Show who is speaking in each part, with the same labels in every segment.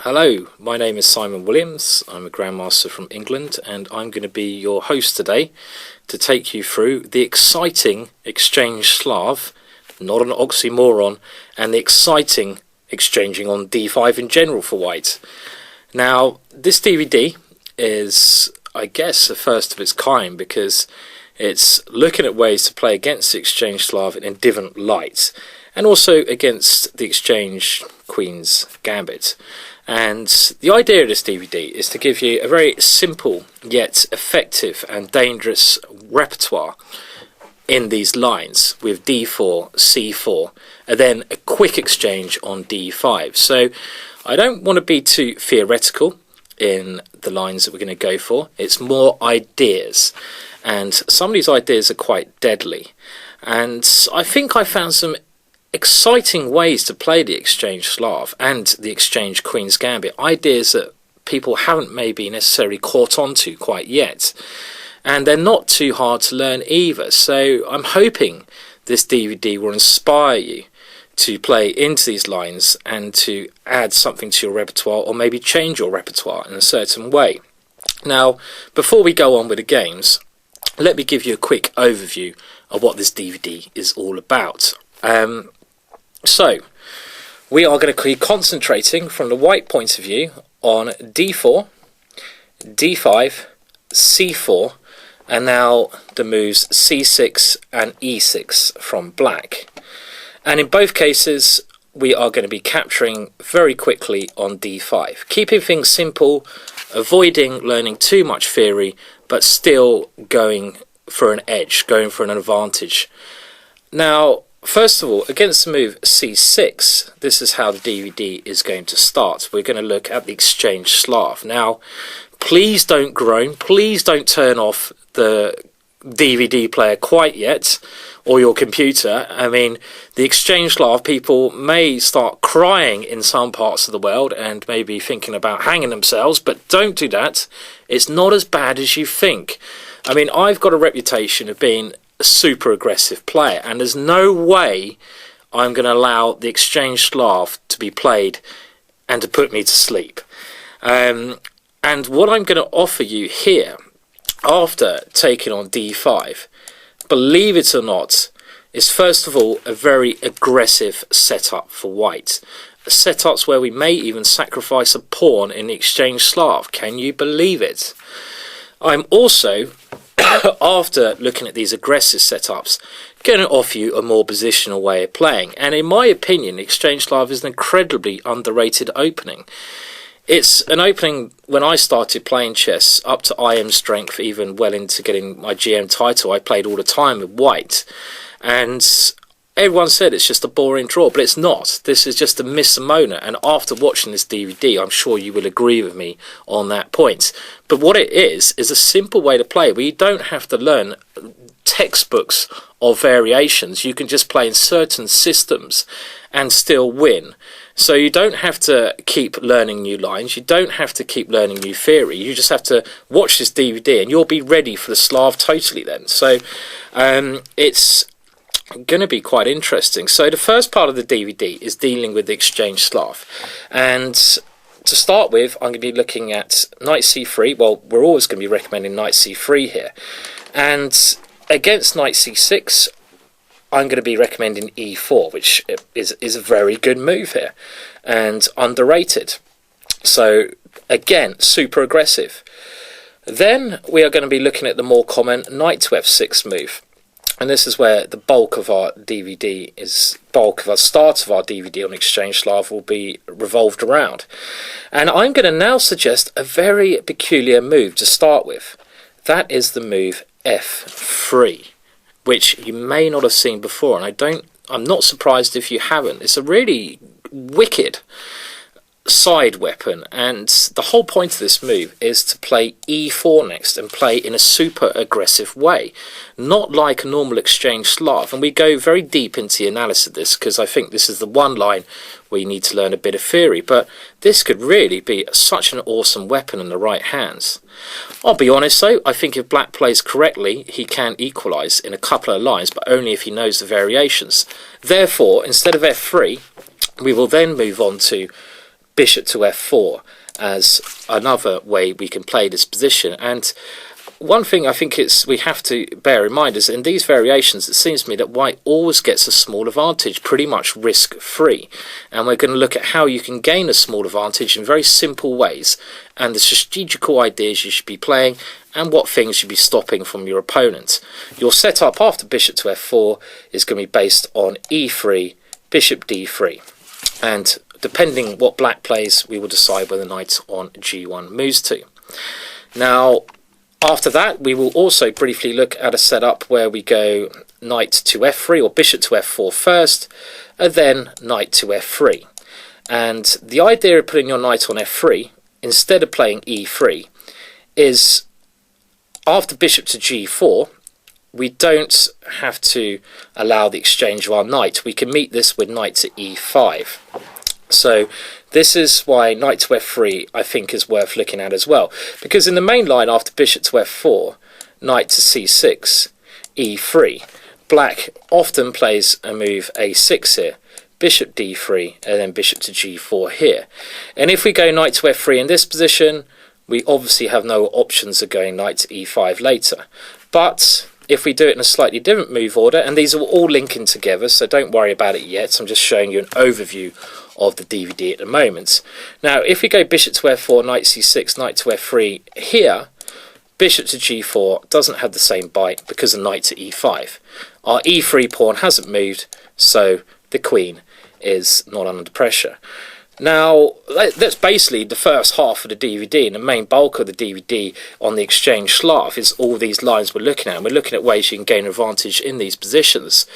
Speaker 1: Hello, my name is Simon Williams. I'm a Grandmaster from England, and I'm going to be your host today to take you through the exciting Exchange Slav, not an oxymoron, and the exciting exchanging on d5 in general for white. Now, this DVD is, I guess, the first of its kind because it's looking at ways to play against the Exchange Slav in a different light, and also against the Exchange Queen's Gambit. And the idea of this DVD is to give you a very simple yet effective and dangerous repertoire in these lines with d4, c4, and then a quick exchange on d5. So I don't want to be too theoretical in the lines that we're going to go for. It's more ideas, and some of these ideas are quite deadly, and I think I found some exciting ways to play the Exchange Slav and the Exchange Queen's Gambit, ideas that people haven't maybe necessarily caught on to quite yet, and they're not too hard to learn either. So I'm hoping this DVD will inspire you to play into these lines and to add something to your repertoire, or maybe change your repertoire in a certain way. Now, before we go on with the games, let me give you a quick overview of what this DVD is all about. So, we are going to be concentrating from the white point of view on d4, d5, c4, and now the moves c6 and e6 from black. And in both cases, we are going to be capturing very quickly on d5, keeping things simple, avoiding learning too much theory, but still going for an edge, going for an advantage. Now, first of all, against the move c6, this is how the DVD is going to start. We're going to look at the Exchange Slav. Now, please don't groan, please don't turn off the DVD player quite yet, or your computer. I mean, the Exchange Slav, people may start crying in some parts of the world and maybe thinking about hanging themselves, but don't do that. It's not as bad as you think. I mean, I've got a reputation of being a super aggressive player, and there's no way I'm going to allow the Exchange Slav to be played and to put me to sleep. And what I'm going to offer you here, after taking on d5, believe it or not, is first of all a very aggressive setup for white. Setups where we may even sacrifice a pawn in the Exchange Slav. Can you believe it? I'm also, after looking at these aggressive setups, going to offer you a more positional way of playing. And in my opinion, Exchange Slav is an incredibly underrated opening. It's an opening, when I started playing chess, up to IM strength, even well into getting my GM title, I played all the time with white. And everyone said it's just a boring draw, but it's not. This is just a misnomer, and after watching this DVD, I'm sure you will agree with me on that point. But what it is a simple way to play where you don't have to learn textbooks of variations. You can just play in certain systems and still win. So you don't have to keep learning new lines, you don't have to keep learning new theory, you just have to watch this DVD and you'll be ready for the Slav totally then. So it's going to be quite interesting. So the first part of the DVD is dealing with the Exchange Slav, and to start with I'm going to be looking at knight c3. Well, we're always going to be recommending knight c3 here, and against knight c6 I'm going to be recommending e4, which is a very good move here and underrated. So again, super aggressive. Then we are going to be looking at the more common knight to f6 move. And this is where the bulk of our DVD start of our DVD on Exchange Slav will be revolved around. And I'm going to now suggest a very peculiar move to start with. That is the move f3, which you may not have seen before, and I'm not surprised if you haven't. It's a really wicked side weapon, and the whole point of this move is to play e4 next and play in a super aggressive way, not like a normal Exchange Slav. And we go very deep into the analysis of this because I think this is the one line where you need to learn a bit of theory, but this could really be such an awesome weapon in the right hands. I'll be honest though, I think if black plays correctly, he can equalise in a couple of lines, but only if he knows the variations. Therefore, instead of f3, we will then move on to bishop to f4 as another way we can play this position. And one thing I think we have to bear in mind is in these variations, it seems to me that white always gets a small advantage, pretty much risk-free. And we're going to look at how you can gain a small advantage in very simple ways, and the strategical ideas you should be playing, and what things you'd be stopping from your opponent. Your setup after bishop to f4 is going to be based on e3, bishop d3. And depending what black plays, we will decide where the knight on g1 moves to. Now, after that, we will also briefly look at a setup where we go knight to f3 or bishop to f4 first, and then knight to f3. And the idea of putting your knight on f3, instead of playing e3, is after bishop to g4, we don't have to allow the exchange of our knight. We can meet this with knight to e5. So this is why knight to f3 I think is worth looking at as well, because in the main line after bishop to f4, knight to c6, e3, black often plays a move a6 here, bishop d3, and then bishop to g4 here. And if we go knight to f3 in this position, we obviously have no options of going knight to e5 later. But if we do it in a slightly different move order, and these are all linking together, so don't worry about it yet, I'm just showing you an overview of the DVD at the moment. Now, if we go bishop to f4, knight c6, knight to f3 here, bishop to g4 doesn't have the same bite because of knight to e5. Our e3 pawn hasn't moved, so the queen is not under pressure. Now, that's basically the first half of the DVD, and the main bulk of the DVD on the Exchange Slav is all these lines we're looking at. And we're looking at ways you can gain advantage in these positions.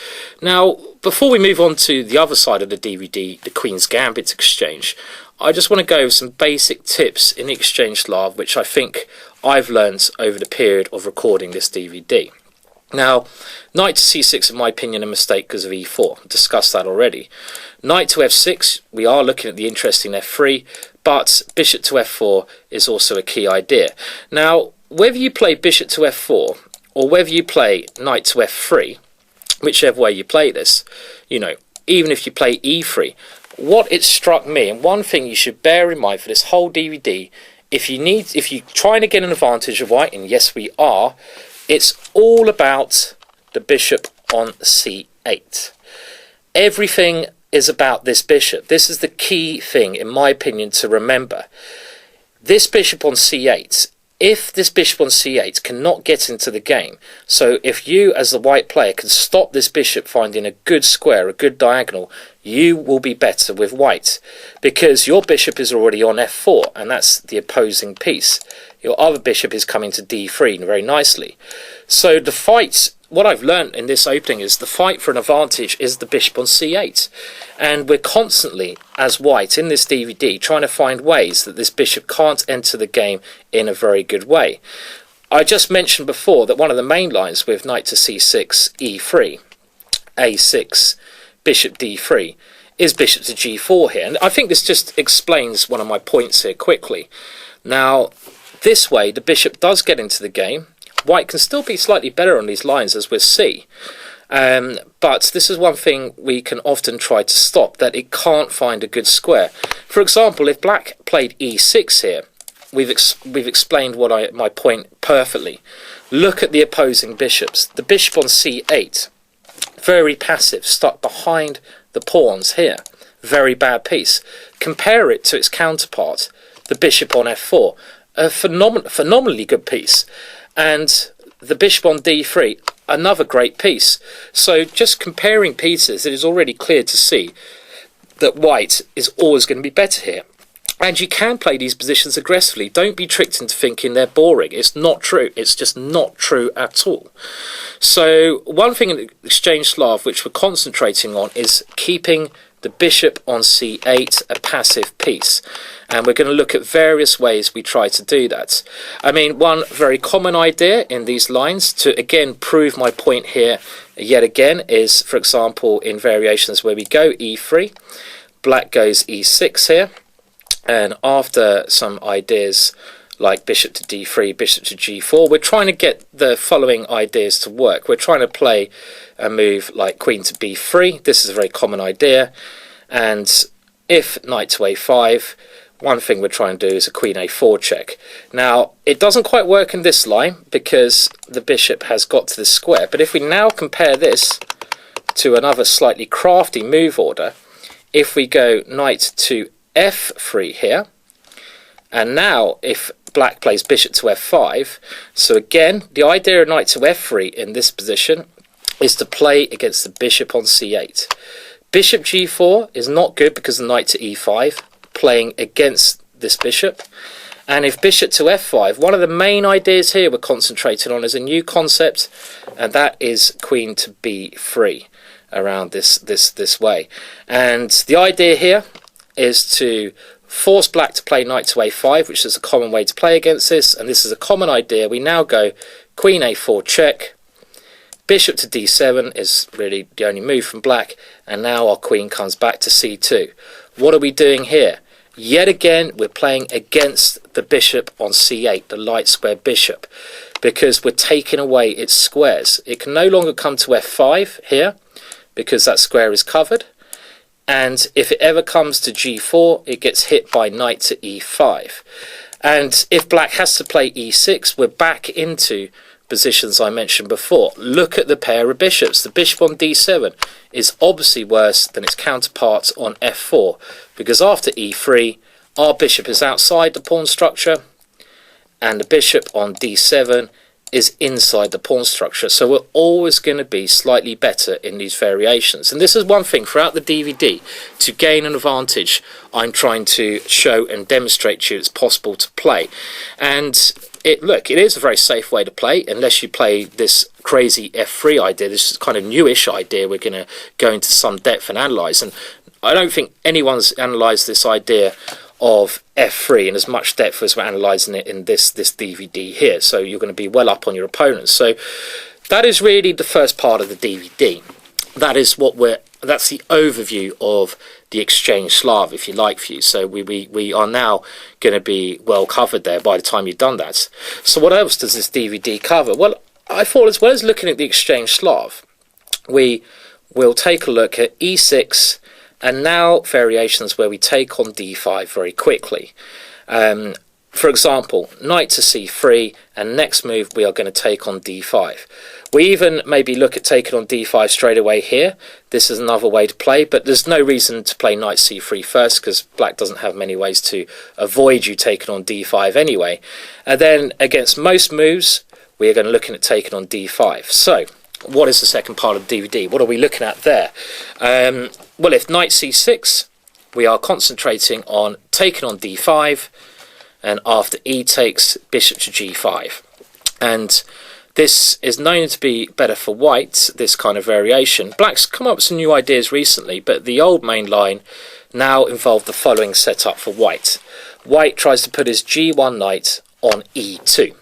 Speaker 1: Now, before we move on to the other side of the DVD, the Queen's Gambit exchange, I just want to go over some basic tips in the Exchange Slav, which I think I've learned over the period of recording this DVD. Now, knight to c6, in my opinion, a mistake because of e4. I've discussed that already. Knight to f6, we are looking at the interesting f3, but bishop to f4 is also a key idea. Now, whether you play bishop to f4 or whether you play knight to f3, whichever way you play this, you know, even if you play e3, what it struck me, and one thing you should bear in mind for this whole DVD, if you're trying to get an advantage of white, and yes we are, it's all about the bishop on c8. Everything is about this bishop. This is the key thing, in my opinion, to remember. This bishop on c8, if this bishop on c8 cannot get into the game, so if you as the white player can stop this bishop finding a good square, a good diagonal, you will be better with white, because your bishop is already on f4, and that's the opposing piece. Your other bishop is coming to d3 very nicely. So the fight, what I've learned in this opening is the fight for an advantage is the bishop on c8. And we're constantly, as white, in this DVD, trying to find ways that this bishop can't enter the game in a very good way. I just mentioned before that one of the main lines with knight to c6, e3, a6, bishop d3, is bishop to g4 here. And I think this just explains one of my points here quickly. Now, this way, the bishop does get into the game. White can still be slightly better on these lines, as we'll see. But this is one thing we can often try to stop, that it can't find a good square. For example, if black played e6 here, we've explained my point perfectly. Look at the opposing bishops. The bishop on c8, very passive, stuck behind the pawns here. Very bad piece. Compare it to its counterpart, the bishop on f4. A phenomenally good piece. And the bishop on d3, another great piece. So just comparing pieces, it is already clear to see that white is always going to be better here. And you can play these positions aggressively. Don't be tricked into thinking they're boring. It's not true. It's just not true at all. So one thing in Exchange Slav which we're concentrating on is keeping the bishop on c8 a passive piece, and we're going to look at various ways we try to do that. I mean, one very common idea in these lines, to again prove my point here yet again, is, for example, in variations where we go e3, black goes e6 here, and after some ideas like bishop to d3, bishop to g4, we're trying to get the following ideas to work. We're trying to play a move like queen to b3. This is a very common idea, and if knight to a5, one thing we're trying to do is a queen a4 check. Now, it doesn't quite work in this line because the bishop has got to the square, but if we now compare this to another slightly crafty move order, if we go knight to f3 here, and now if black plays bishop to f5, so again, the idea of knight to f3 in this position is to play against the bishop on c8. Bishop g4 is not good because the knight to e5, playing against this bishop. And if bishop to f5, one of the main ideas here we're concentrating on is a new concept, and that is queen to b3 around this way. And the idea here is to force black to play knight to a5, which is a common way to play against this, and this is a common idea. We now go queen a4 check, bishop to d7 is really the only move from black, and now our queen comes back to c2. What are we doing here? Yet again, we're playing against the bishop on c8, the light square bishop, because we're taking away its squares. It can no longer come to f5 here, because that square is covered, and if it ever comes to g4, it gets hit by knight to e5. And if black has to play e6, we're back into positions I mentioned before. Look at the pair of bishops. The bishop on d7 is obviously worse than its counterparts on f4, because after e3 our bishop is outside the pawn structure and the bishop on d7 is inside the pawn structure, so we're always going to be slightly better in these variations. And this is one thing throughout the DVD, to gain an advantage I'm trying to show and demonstrate to you it's possible to play. And look, it is a very safe way to play, unless you play this crazy f3 idea, this kind of newish idea we're going to go into some depth and analyse. And I don't think anyone's analysed this idea of f3 in as much depth as we're analysing it in this DVD here, so you're going to be well up on your opponents. So that is really the first part of the DVD. That's the overview of the Exchange Slav, if you like, for you. So we are now going to be well covered there by the time you've done that. So what else does this DVD cover? Well, I thought, as well as looking at the Exchange Slav, we will take a look at e6, and now variations where we take on d5 very quickly. For example, knight to c3, and next move we are going to take on d5. We even maybe look at taking on d5 straight away here. This is another way to play, but there's no reason to play knight c3 first, because black doesn't have many ways to avoid you taking on d5 anyway. And then against most moves, we are going to look at taking on d5. So what is the second part of the DVD? What are we looking at there? Well, if knight c6, we are concentrating on taking on d5, and after e takes, bishop to g5. And this is known to be better for white, this kind of variation. Black's come up with some new ideas recently, but the old main line now involved the following setup for white. White tries to put his g1 knight on e2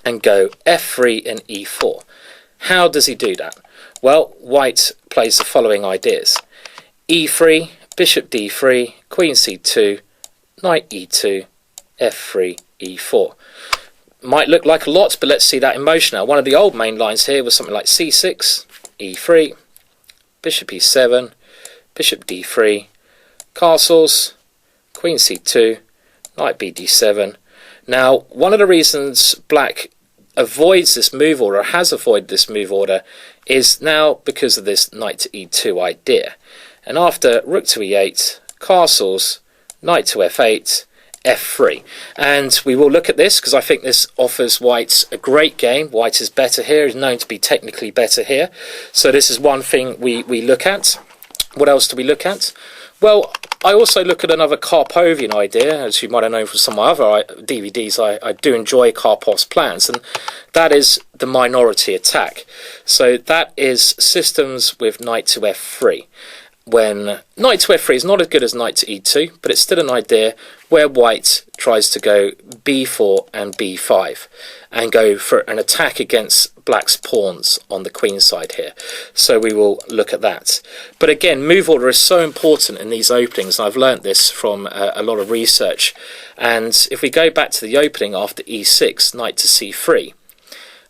Speaker 1: and go f3 and e4. How does he do that? Well, white plays the following ideas. e3, bishop d3, queen c2, knight e2, f3, e4. Might look like a lot, but let's see that in motion now. One of the old main lines here was something like c6, e3, bishop e7, bishop d3, castles, queen c2, knight bd7. Now, one of the reasons black avoids this move order, or has avoided this move order, is now because of this knight to e2 idea. And after rook to e8, castles, knight to f8, f3. And we will look at this because I think this offers white a great game. White is better here, is known to be technically better here. So this is one thing we look at. What else do we look at? Well, I also look at another Karpovian idea. As you might have known from some of my other DVDs, I do enjoy Karpov's plans, and that is the minority attack. So that is systems with knight to f3. When knight to f3 is not as good as knight to e2, but it's still an idea where white tries to go b4 and b5 and go for an attack against black's pawns on the queen side here. So we will look at that. But again, move order is so important in these openings, and I've learnt this from a lot of research. And if we go back to the opening after e6, knight to c3,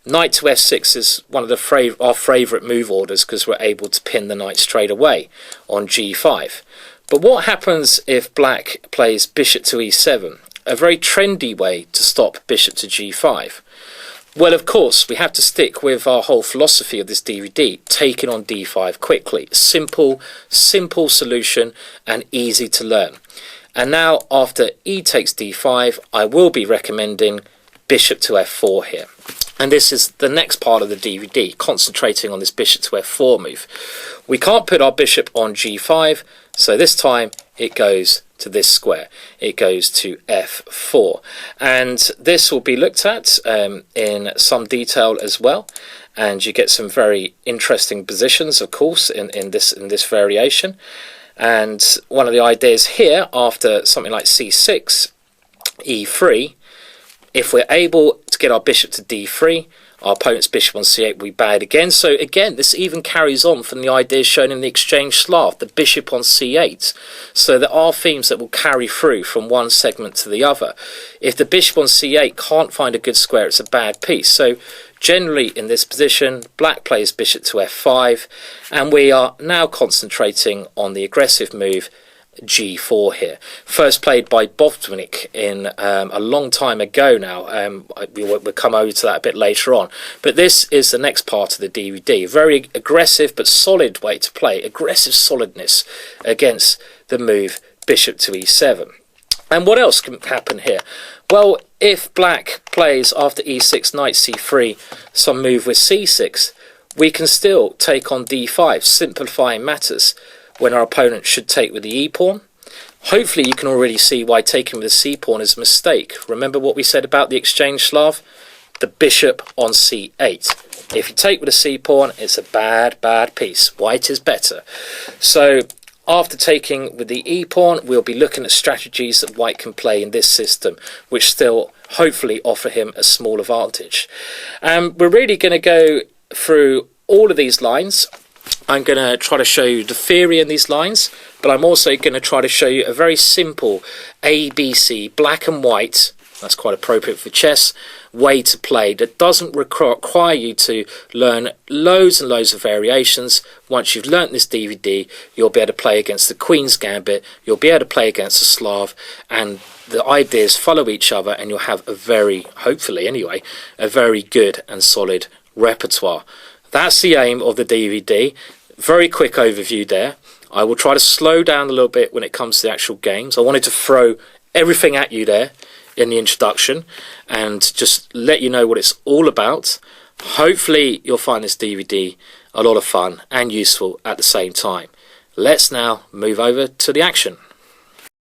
Speaker 1: knight to f6 is one of our favourite move orders because we're able to pin the knight straight away on g5. But what happens if black plays bishop to e7? A very trendy way to stop bishop to g5. Well, of course, we have to stick with our whole philosophy of this DVD, taking on d5 quickly. Simple solution and easy to learn. And now, after e takes d5, I will be recommending bishop to f4 here. And this is the next part of the DVD, concentrating on this bishop to f4 move. We can't put our bishop on g5, so this time it goes to this square. It goes to f4. And this will be looked at in some detail as well. And you get some very interesting positions, of course, in this variation. And one of the ideas here, after something like c6, e3, if we're able to get our bishop to d3, our opponent's bishop on c8 will be bad again. So again, this even carries on from the ideas shown in the Exchange Slav, the bishop on c8. So there are themes that will carry through from one segment to the other. If the bishop on c8 can't find a good square, it's a bad piece. So generally in this position, black plays bishop to f5, and we are now concentrating on the aggressive move g4 here, first played by Botvinnik in a long time ago now. We'll come over to that a bit later on, but this is the next part of the DVD. Very aggressive but solid way to play, aggressive solidness against the move bishop to e7. And what else can happen here? Well, if black plays after e6, knight c3, some move with c6, we can still take on d5, simplifying matters when our opponent should take with the e-pawn. Hopefully you can already see why taking with the c-pawn is a mistake. Remember what we said about the Exchange Slav? The bishop on c8. If you take with a c-pawn, it's a bad piece. White is better. So after taking with the e-pawn, we'll be looking at strategies that white can play in this system, which still hopefully offer him a small advantage. We're really going to go through all of these lines. I'm going to try to show you the theory in these lines, but I'm also going to try to show you a very simple ABC, black and white, that's quite appropriate for chess, way to play that doesn't require you to learn loads and loads of variations. Once you've learnt this DVD, you'll be able to play against the Queen's Gambit, you'll be able to play against the Slav, and the ideas follow each other, and you'll have a very, hopefully anyway, a very good and solid repertoire. That's the aim of the DVD. Very quick overview there. I will try to slow down a little bit when it comes to the actual games. I wanted to throw everything at you there in the introduction and just let you know what it's all about. Hopefully you'll find this DVD a lot of fun and useful at the same time. Let's now move over to the action.